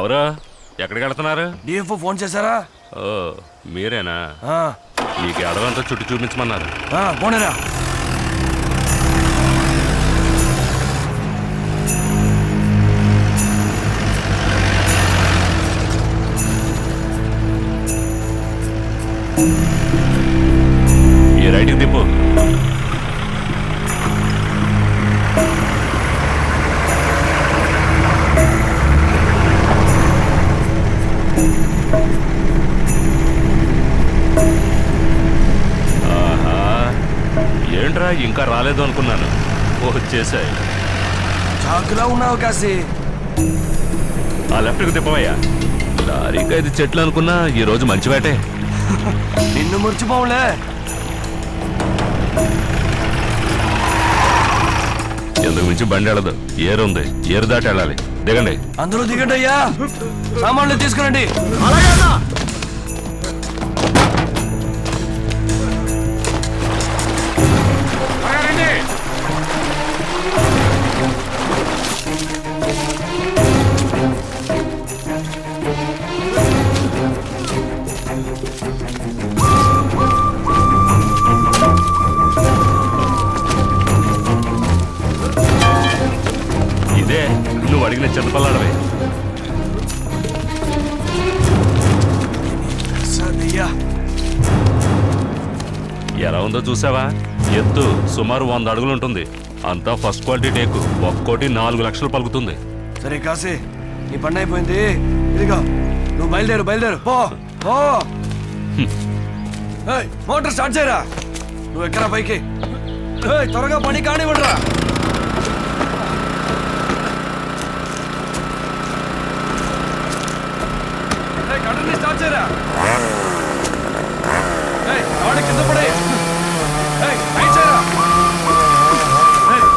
ఎవరు? ఎక్కడికి వెళ్తున్నారు? డిఎఫ్ఓ ఫోన్ చేశారా? ఓ మీరేనా? మీకు అడవంతా చుట్టూ చూపించమన్నారు. పోనేరా. ఈ రైట్కి తిప్పు. ఏంట్రా ఇంకా రాలేదు అనుకున్నాను. వచ్చేసాయి. చాకులా ఉన్నావు కాసి. ఆ లెఫ్ట్కి తిప్పవయ్యా. లారీకి 5 చెట్లు అనుకున్నా ఈరోజు మంచి వేటే. నిన్ను మురిచిపోవులే. ఎందుకు మించి బండి వెళ్ళదు. ఏరుంది, ఏరు దాటి వెళ్ళాలి. దిగండి. అందరూ దిగండి అయ్యా. సామాన్లు తీసుకురండి. ఇదే నువ్వు అడిగిన చింతపల్లాడవే. ఎలా ఉందో చూసావా? ఎత్తు సుమారు 100 అడుగులు ఉంటుంది. అంతా ఫస్ట్ క్వాలిటీ టేకు. ఒక్కోటి 4 లక్షలు పలుకుతుంది. సరే కాసి, నీ పని అయిపోయింది. ఇదిగో నువ్వు బయలుదేరు. పో పో. మోటార్ స్టార్ట్ చేయరా. నువ్వు ఎక్కరా పైకి. త్వరగా పని కానివ్వడరా. కట్టని స్టార్ట్ చేయరా. వాడి కింద పడే. చేయరా.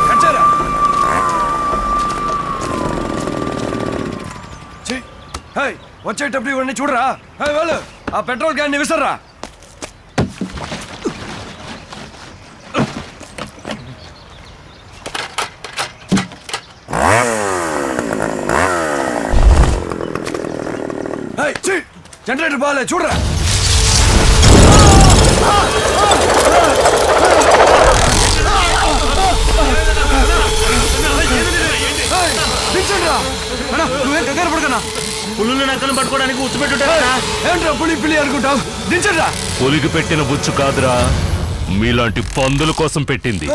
కట్ చేయరా. వచ్చేటప్పుడు ఇవన్నీ చూడరా. వాళ్ళు ఆ పెట్రోల్ క్యాన్ విసర్రా. జనరేటర్ బాగాలే చూడరా. నువ్వేం కంగారు పడకనా. పులులు నక్కలు పట్టుకోవడానికి ఉచ్చు పెట్టుంటా. ఏంట్రా పులి అనుకుంటావు. దించండ్రా. పులికి పెట్టిన బుచ్చు కాదురా, మీలాంటి పందుల కోసం పెట్టింది.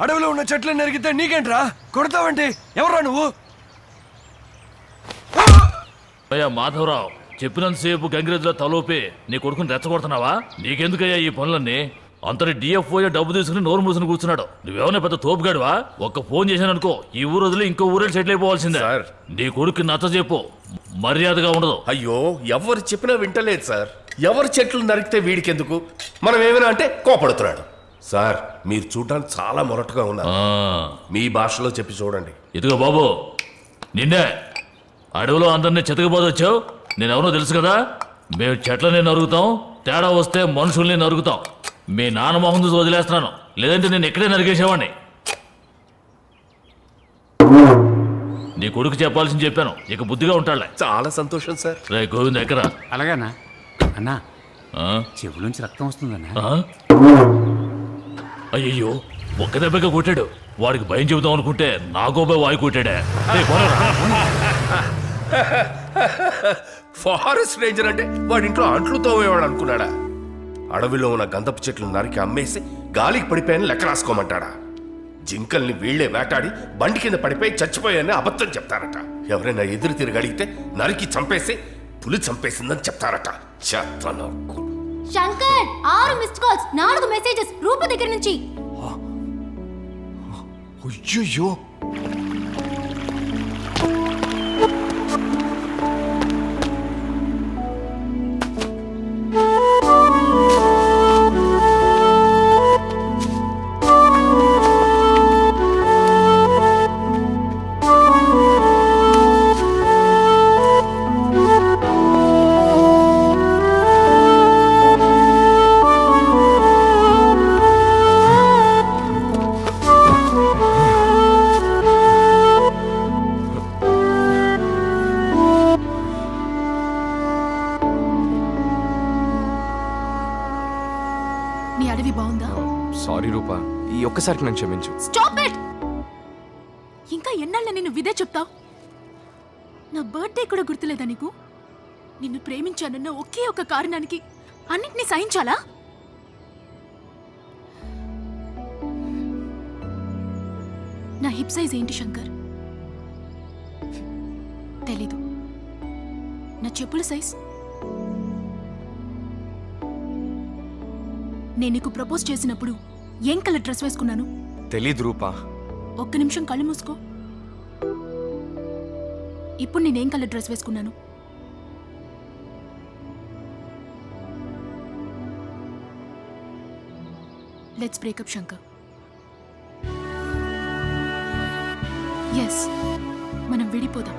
అడవిలో ఉన్న చెట్లు నరికితే నీకేంట్రా కొడతావంటి? ఎవరా నువ్వు? మాధవరావు చెప్పినంతసేపు గంగిరెద్దులో తలోపే నీ కొడుకుని రెచ్చగొడుతున్నావా? నీకెందుకయ్యా ఈ పనులన్నీ? అంతటి డిఎఫ్ఓ డబ్బు తీసుకుని నోరు మూసుకుని కూర్చున్నాడు. నువ్వేమన్నా పెద్ద తోపుగాడువా? ఒక్క ఫోన్ చేశాననుకో ఈ ఊరు వదిలి ఇంకో ఊరే సెటిల్ అయిపోవాల్సిందే. నీ కొడుకు నచ్చ చెప్పు, మర్యాదగా ఉండదు. అయ్యో ఎవరు చెప్పినా వింటలేదు సార్. ఎవరు చెట్లు నరికితే వీడికెందుకు? మనం ఏమైనా అంటే కోపడుతున్నాడు. సార్ మీరు చూడడానికి చాలా మొరటుగా ఉన్నారు. ఆ, మీ భాషలో చెప్పి చూడండి. ఇదిగో బాబు, నిన్నే అడవిలో అందరినీ చెతకపోదొచ్చావు. నేనెవరో తెలుసు కదా. మేము చెట్లని నరుగుతాం, తేడా వస్తే మనుషుల్ని నరుగుతాం. మీ నాన్న మొహం చూసి వదిలేస్తున్నాను, లేదంటే నేను ఇక్కడే నరికేసేవాడిని. నీ కొడుకు చెప్పాల్సింది చెప్పాను, ఇక బుద్ధిగా ఉంటాడులే. చాలా సంతోషం సార్. రే గోవింద్ ఎక్కరా? అలాగన్నా అన్నా ఆ? చెవులోంచి రక్తం వస్తుందన్నా. ఆ? అయ్యయ్యో, ఒక్క దెబ్బగా కొట్టాడు. వాడికి భయం చెబుతాం అనుకుంటే నాకోబే వాయి కొట్టాడే. రేయ్, పోరా. ఫారెస్ట్ రేంజర్ అంటే వాడి ఇంట్లో అంట్లు తోమేవాడు అనుకున్నాడా? అడవిలో ఉన్న గంధపు చెట్లు నరికి అమ్మేసి గాలికి పడిపోయాని లెక్క రాసుకోమంటాడా? జింకల్ని వీళ్లే వేటాడి బండి కింద పడిపోయి చచ్చిపోయాయని అబద్ధం చెప్తారట. ఎవరైనా ఎదురు తిరిగి అడిగితే నరికి చంపేసి పులి చంపేసిందని చెప్తారట. చెత్తనకు. శంకర్ 6 మిస్డ్ కాల్స్, 4 మెసేజెస్ రూప దగ్గర నుంచి. అయ్యో నీ అడవి బాగుందా? సారీ రూపా, ఈ ఒక్కసారికి నన్ను క్షమించు. Stop it! ఇంకా ఎన్నాళ్ళ నేను విదే చెప్తావు? నా బర్త్డే కూడా గుర్తులేదా నీకు? నిన్ను ప్రేమించానన్న ఒకే ఒక కారణానికి అన్నిటినీ సహించాలా? నా హిప్ సైజ్ ఏంటి శంకర్? తెలీదు. నా చెప్పుల సైజ్? నేను నీకు ప్రపోజ్ చేసినప్పుడు ఏం కలర్ డ్రెస్ వేసుకున్నాను? తెలీదు రూపా. ఒక్క నిమిషం కళ్ళు మూసుకో. ఇప్పుడు నేనేం కలర్ డ్రెస్ వేసుకున్నాను? Let's breakup Shankar. ఎస్, మనం విడిపోదాం.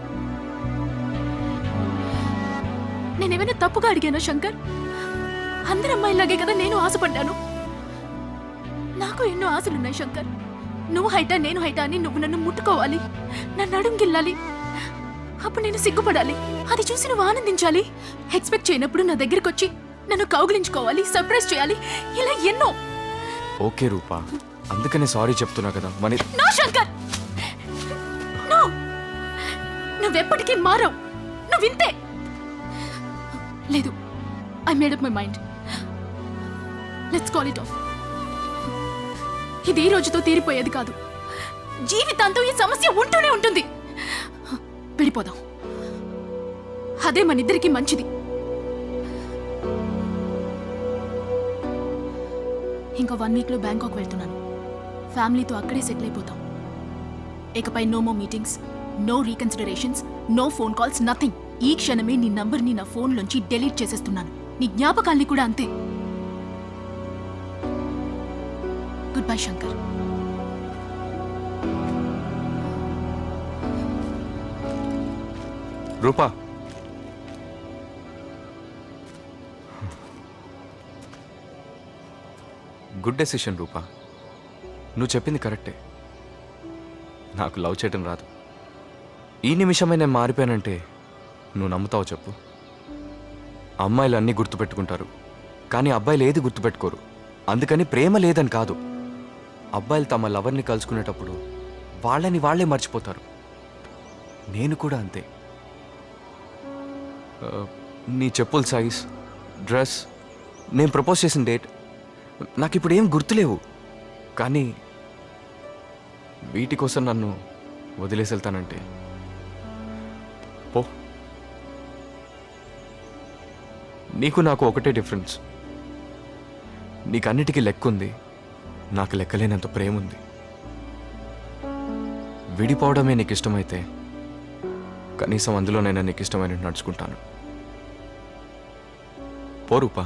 నేనేమైనా తప్పుగా అడిగానా శంకర్? అందరు అమ్మాయిలాగే కదా నేను ఆశపడ్డాను. నాకు ఎన్నో ఆశలున్నాయి శంకర్. నువ్వు హైటా నేను హైటా అని నువ్వు నన్ను ముట్టుకోవాలి, నన్ను అడుగుగిల్లాలి. అప్పుడు నేను సిగ్గుపడాలి, అది చూసి నువ్వు ఆనందించాలి. ఎక్స్పెక్ట్ చేయనప్పుడు నా దగ్గరికి వచ్చి నన్ను కౌగిలించుకోవాలి, సర్ప్రైజ్ చేయాలి. ఇలా ఎన్నో. ఓకే రూపా, అందుకనే సారీ చెప్తున్నా కదా. మన నో శంకర్, నో. నువ్వెప్పటికీ మారవు. నువ్వింతే. లేదు, I made up my mind. Let's call it of. ఇది ఈ రోజుతో తీరిపోయేది కాదు. జీవితాంతం ఈ సమస్య ఉంటూనే ఉంటుంది. విడిపోదాం, అదే మన ఇద్దరికి మంచిది. ఇంకా 1 వీక్లో బ్యాంకాక్ వెళ్తున్నాను. ఫ్యామిలీతో అక్కడే సెటిల్ అయిపోతాం. ఇకపై no more meetings, no reconsiderations, no phone calls, nothing. ఈ క్షణమే నీ నంబర్ని నా ఫోన్లోంచి డెలీట్ చేసేస్తున్నాను. నీ జ్ఞాపకాల్ని కూడా అంతే. Good bye Shankar. Rupa, good decision Rupa. నువ్వు చెప్పింది కరెక్టే. నాకు లవ్ చేయటం రాదు. ఈ నిమిషమే నేను మారిపోయానంటే నువ్వు నమ్ముతావు చెప్పు? అమ్మాయిలు అన్నీ గుర్తుపెట్టుకుంటారు, కానీ అబ్బాయిలు ఏది గుర్తుపెట్టుకోరు. అందుకని ప్రేమ లేదని కాదు, అబ్బాయిలు తమ లవర్ని కలుసుకునేటప్పుడు వాళ్ళని వాళ్ళే మర్చిపోతారు. నేను కూడా అంతే. నీ చెప్పుల సైజ్, డ్రెస్, నేను ప్రపోజ్ చేసిన డేట్ నాకు ఇప్పుడు ఏం గుర్తులేవు. కానీ వీటి కోసం నన్ను వదిలేసి వెళ్తానంటే పో. నీకు నాకు ఒకటే డిఫరెన్స్. నీకన్నిటికీ లెక్కుంది, నాకు లెక్కలేనంత ప్రేమ ఉంది. విడిపోవడమే నీకు ఇష్టమైతే కనీసం అందులోనైనా నీకు ఇష్టమైనట్టు నడుచుకుంటాను. పో రూపా.